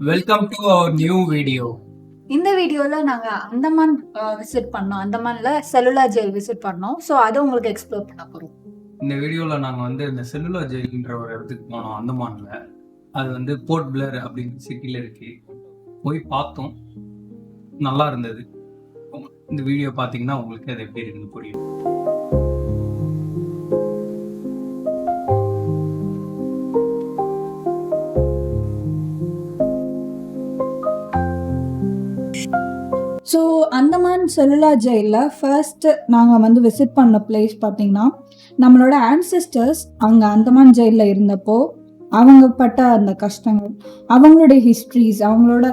Welcome to our new video. இந்த வீடியோவில் நாங்கள் அந்தமான் விசிட் பண்ணோம். அந்தமான்ல செல்லுலார் ஜெயில் விசிட் பண்ணோம். ஸோ அதை உங்களுக்கு எக்ஸ்ப்ளோர் பண்ண போகிறோம். இந்த வீடியோவில் நாங்கள் இந்த செல்லுலார் ஜெயில்ன்ற ஒரு இடத்துக்கு போனோம் அந்தமான்ல. அது போர்ட் பிளேர் அப்படிங்கிற சிட்டியில் இருக்கு. போய் பார்த்தோம், நல்லா இருந்தது. இந்த வீடியோ பார்த்தீங்கன்னா உங்களுக்கு அது எப்படி இருக்குன்னு புரியும். ஸோ அந்தமான் செல்லுலார் ஜெயிலில் ஃபர்ஸ்ட் நாங்கள் விசிட் பண்ண பிளேஸ் பார்த்தீங்கன்னா, நம்மளோட ஆன்செஸ்டர்ஸ் அங்கே அந்தமான் ஜெயிலில் இருந்தப்போ அவங்க பட்ட அந்த கஷ்டங்கள், அவங்களுடைய ஹிஸ்ட்ரிஸ், அவங்களோட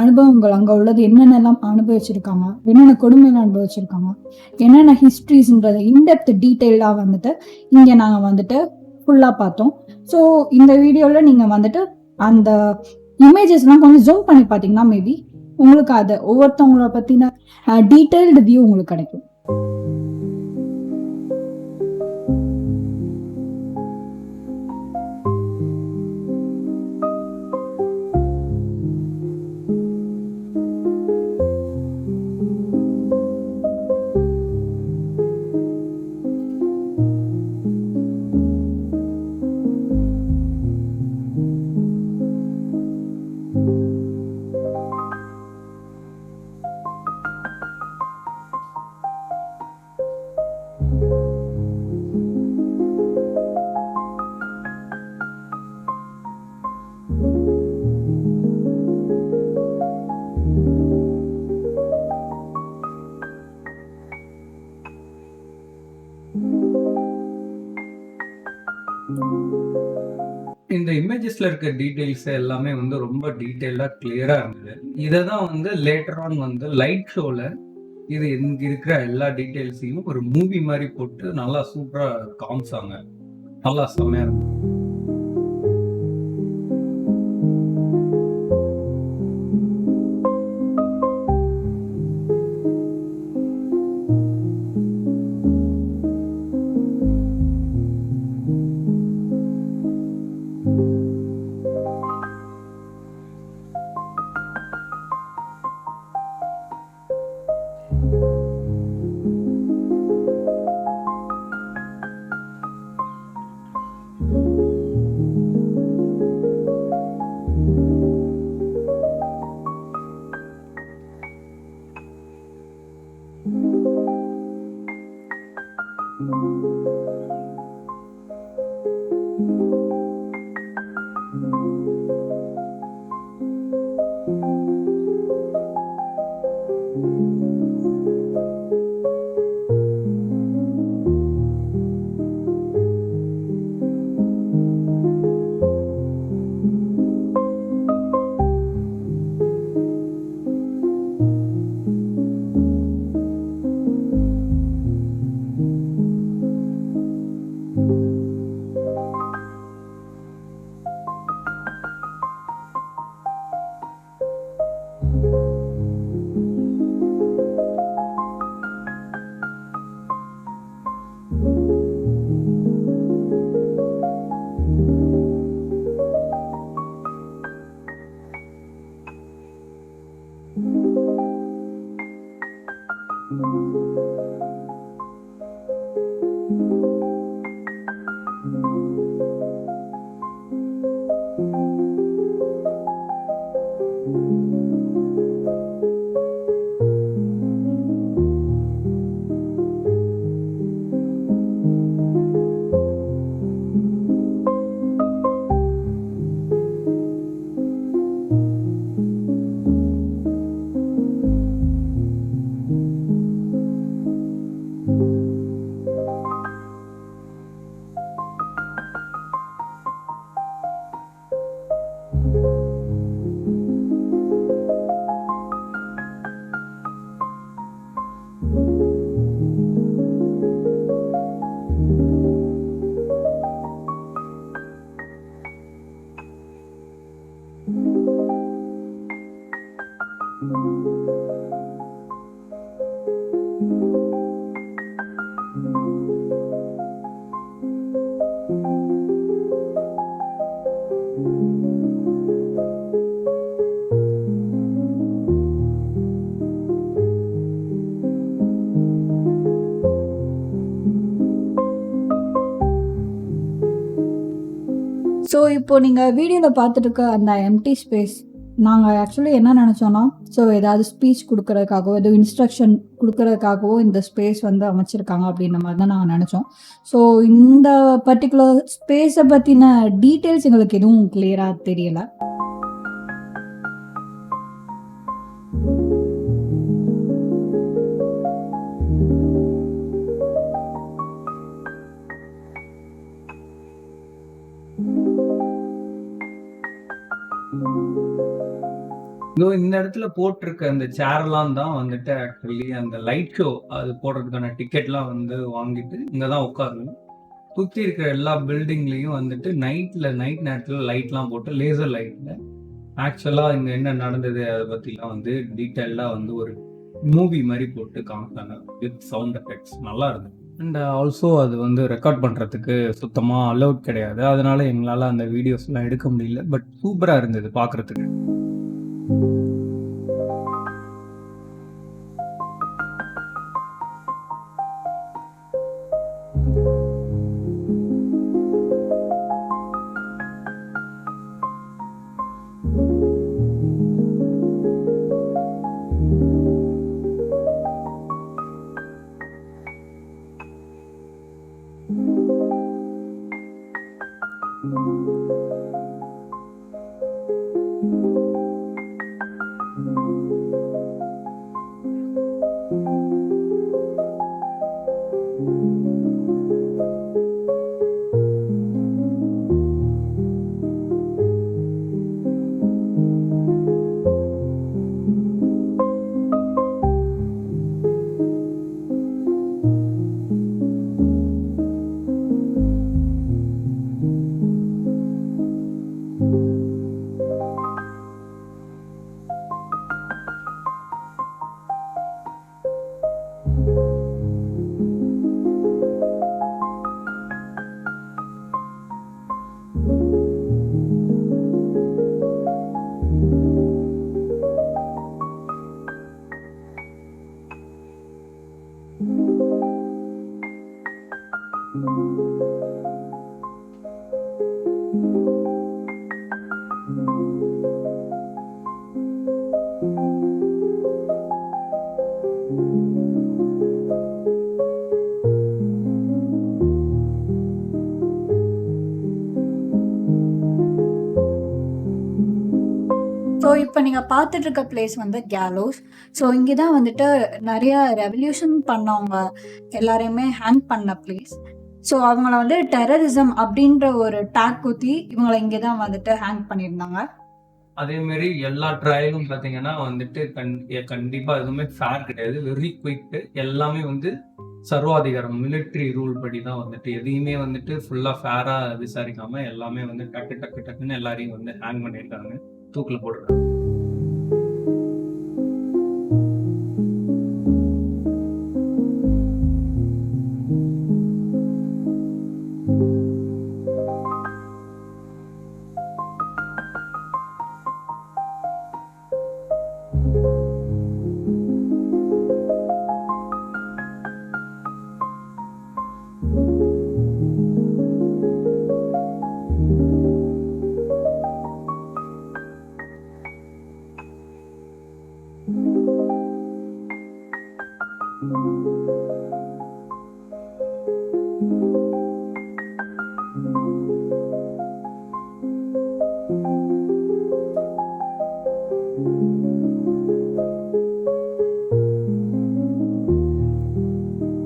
அனுபவங்கள், அங்கே உள்ளது என்னென்னலாம் அனுபவிச்சிருக்காங்க, என்னென்ன கொடுமைகள் அனுபவிச்சிருக்காங்க, என்னென்ன ஹிஸ்ட்ரிஸ்ன்றதை இன்டெப்த் டீட்டெயிலாக இங்கே நாங்கள் ஃபுல்லாக பார்த்தோம். ஸோ இந்த வீடியோவில் நீங்கள் அந்த இமேஜஸ்லாம் கொஞ்சம் ஜூம் பண்ணி பார்த்தீங்கன்னா மேபி உங்களுக்கு அது ஒவ்வொருத்தவங்கள பற்றின டீட்டெயில்டு வியூ உங்களுக்கு கிடைக்கும். இந்த இமேஜஸ்ல இருக்க டீடைல்ஸ் எல்லாமே ரொம்ப டீடைலா கிளியரா இருந்தது. இதை தான் லேட்டர் ஆன் லைட் ஷோல இது இங்க இருக்கிற எல்லா டீடைல்ஸையும் ஒரு மூவி மாதிரி போட்டு நல்லா சூப்பரா காமிச்சாங்க. நல்லா செம்மையா இருந்தது. ஸோ இப்போ நீங்கள் வீடியோவில் பார்த்துட்டு இருக்க அந்த எம்டி ஸ்பேஸ் நாங்கள் ஆக்சுவலி என்ன நினச்சோன்னா, ஸோ ஏதாவது ஸ்பீச் கொடுக்கறதுக்காகவோ ஏதோ இன்ஸ்ட்ரக்ஷன் கொடுக்கறதுக்காகவோ இந்த ஸ்பேஸ் வந்து அமைச்சிருக்காங்க அப்படின்ற மாதிரி தான் நாங்கள் நினச்சோம். ஸோ இந்த பர்டிகுலர் ஸ்பேஸை பற்றின டீட்டெயில்ஸ் எங்களுக்கு எதுவும் கிளியராக தெரியலை. இந்த இடத்துல போட்டிருக்க அந்த சேர்லாம் தான் வந்துட்டு ஆக்சுவலி அந்த லைட் ஷோ அது போடுறதுக்கான டிக்கெட்லாம் வந்து வாங்கிட்டு இங்கே தான் உட்காரணும். சுற்றி இருக்கிற எல்லா பில்டிங்லேயும் வந்துட்டு நைட் நேரத்தில் லைட்லாம் போட்டு லேசர் லைட்டில் ஆக்சுவலாக இங்கே என்ன நடந்தது அதை பற்றிலாம் வந்து டீட்டெயிலாக வந்து ஒரு மூவி மாதிரி போட்டு காமிச்சாங்க வித் சவுண்ட் எஃபெக்ட்ஸ். நல்லா இருந்தது. அண்ட் ஆல்சோ அது வந்து ரெக்கார்ட் பண்ணுறதுக்கு சுத்தமாக அலௌட் கிடையாது. அதனால எங்களால் அந்த வீடியோஸ்லாம் எடுக்க முடியல. பட் சூப்பராக இருந்தது பார்க்குறதுக்கு. ஸோ இப்போ நீங்கள் பார்த்துட்டு இருக்க பிளேஸ் வந்து கேலோஸ். ஸோ இங்கே தான் வந்துட்டு நிறையா ரெவல்யூஷன் பண்ணவங்க எல்லாரையுமே ஹேங் பண்ண பிளேஸ். ஸோ அவங்கள வந்து டெரரிசம் அப்படின்ற ஒரு டேக் குத்தி இவங்களை இங்கே தான் வந்துட்டு ஹேங் பண்ணியிருந்தாங்க. அதே மாதிரி எல்லா ட்ரையலும் பார்த்தீங்கன்னா வந்துட்டு கண்டிப்பா எதுவுமே ஃபேர் கிடையாது. Very quick. எல்லாமே வந்து சர்வாதிகாரம் மிலிட்ரி ரூல் படி தான் வந்துட்டு எதையுமே வந்துட்டு ஃபுல்லா ஃபேரா விசாரிக்காம எல்லாமே வந்து டக்கு டக்கு டக்குன்னு எல்லாரையும் வந்து ஹேங் பண்ணியிருக்காங்க, தூக்கில் போடுறாங்க.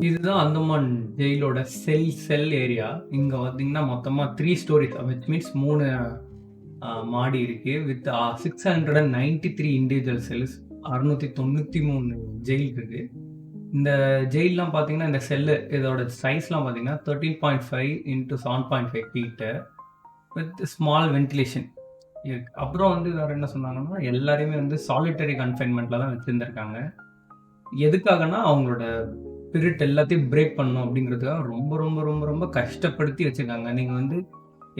இதுதான் அந்தமான் ஜெயிலோட செல் ஏரியா. இங்க பார்த்தீங்கன்னா மொத்தமா 3 ஸ்டோரிஸ், விச் மீன்ஸ் 3 மாடி இருக்கு. வித் 693 இண்டிவிஜுவல் செல்ஸ், 693 ஜெயில் இருக்கு. இந்த ஜெயில்லாம் பார்த்தீங்கன்னா இந்த செல்லு இதோட சைஸ்லாம் பார்த்தீங்கன்னா 13.5 into 7.5 feet with small ventilation இருக்கு. அப்புறம் வந்து வேற என்ன சொன்னாங்கன்னா, எல்லாரையுமே வந்து சாலிட்டரி கன்ஃபைன்மெண்ட்ல தான் வச்சிருந்திருக்காங்க. எதுக்காகனா அவங்களோட ஸ்பிரிட் எல்லாத்தையும் பிரேக் பண்ணணும் அப்படிங்கிறதுக்காக ரொம்ப ரொம்ப ரொம்ப ரொம்ப கஷ்டப்படுத்தி வச்சிருக்காங்க. நீங்க வந்து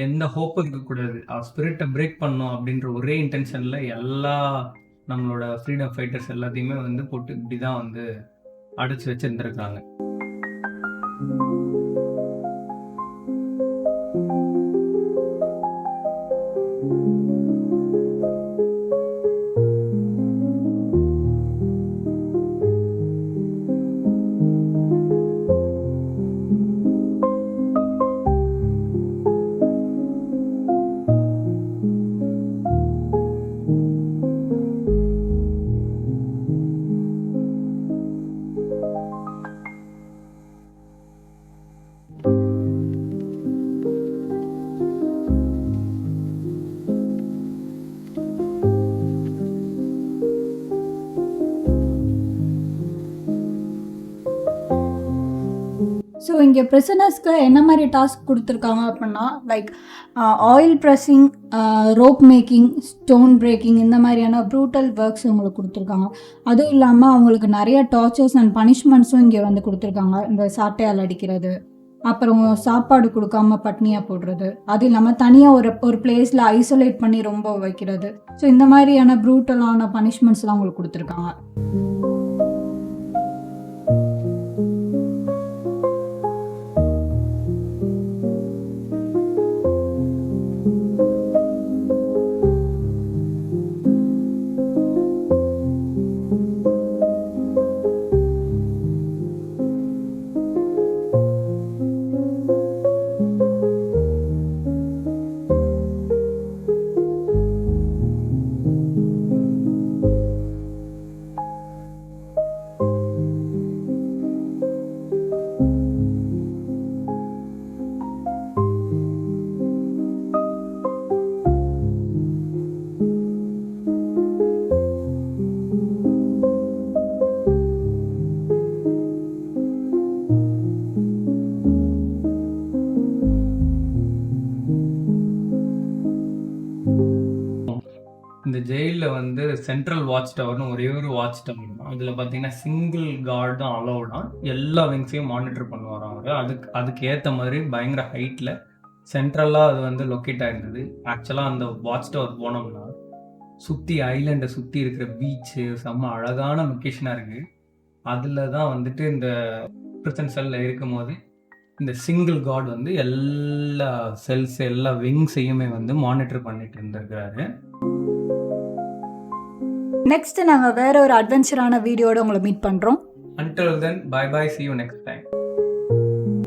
எந்த ஹோப்பும் இருக்கக்கூடாது, ஸ்பிரிட்டை பிரேக் பண்ணணும் அப்படின்ற ஒரே இன்டென்ஷன்ல எல்லா நம்மளோட ஃப்ரீடம் ஃபைட்டர்ஸ் எல்லாத்தையுமே வந்து போட்டு இப்படிதான் வந்து அடைச்சு வச்சிருந்திருக்காங்க. இங்கே ப்ரிசனர்ஸ்க்கு என்ன மாதிரி டாஸ்க் கொடுத்துருக்காங்க அப்படின்னா like oil pressing, rope making, stone breaking இந்த மாதிரியான ப்ரூட்டல் ஒர்க்ஸ் அவங்களுக்கு கொடுத்துருக்காங்க. அதுவும் இல்லாமல் அவங்களுக்கு நிறைய டார்ச்சர்ஸ் அண்ட் பனிஷ்மெண்ட்ஸும் இங்கே வந்து கொடுத்துருக்காங்க. இந்த சாட்டையால் அடிக்கிறது, அப்புறம் சாப்பாடு கொடுக்காம பட்னியாக போடுறது, அது இல்லாமல் தனியாக ஒரு பிளேஸில் ஐசோலேட் பண்ணி ரொம்ப வைக்கிறது. ஸோ இந்த மாதிரியான ப்ரூட்டலான பனிஷ்மெண்ட்ஸ்லாம் அவங்களுக்கு கொடுத்துருக்காங்க. இந்த ஜெயிலில் வந்து சென்ட்ரல் வாட்ச் டவர்னு ஒரே ஒரு வாட்ச் டவர் தான். அதில் பார்த்தீங்கன்னா சிங்கிள் கார்டு தான் அலௌடாக. எல்லா விங்ஸையும் மானிட்டர் பண்ணுவார் அவர். அதுக்கு ஏற்ற மாதிரி பயங்கர ஹைட்டில் சென்ட்ரலாக அது வந்து லொக்கேட் ஆகிருந்தது. ஆக்சுவலாக அந்த வாட்ச் டவர் போனோம்னா சுற்றி ஐலண்டை சுற்றி இருக்கிற பீச்சு செம்ம அழகான லொக்கேஷனாக இருக்குது. அதில் தான் வந்துட்டு இந்த ப்ரிசன் செல்லில் இருக்கும் போது இந்த சிங்கிள் கார்டு வந்து எல்லா செல்ஸ் எல்லா விங்ஸையுமே வந்து மானிட்டர் பண்ணிட்டு இருந்திருக்கிறாரு. நெக்ஸ்ட் நாங்கள் வேற ஒரு அட்வென்ச்சரான வீடியோட உங்களை மீட் பண்ணுறோம். Until then, bye bye, see you next time.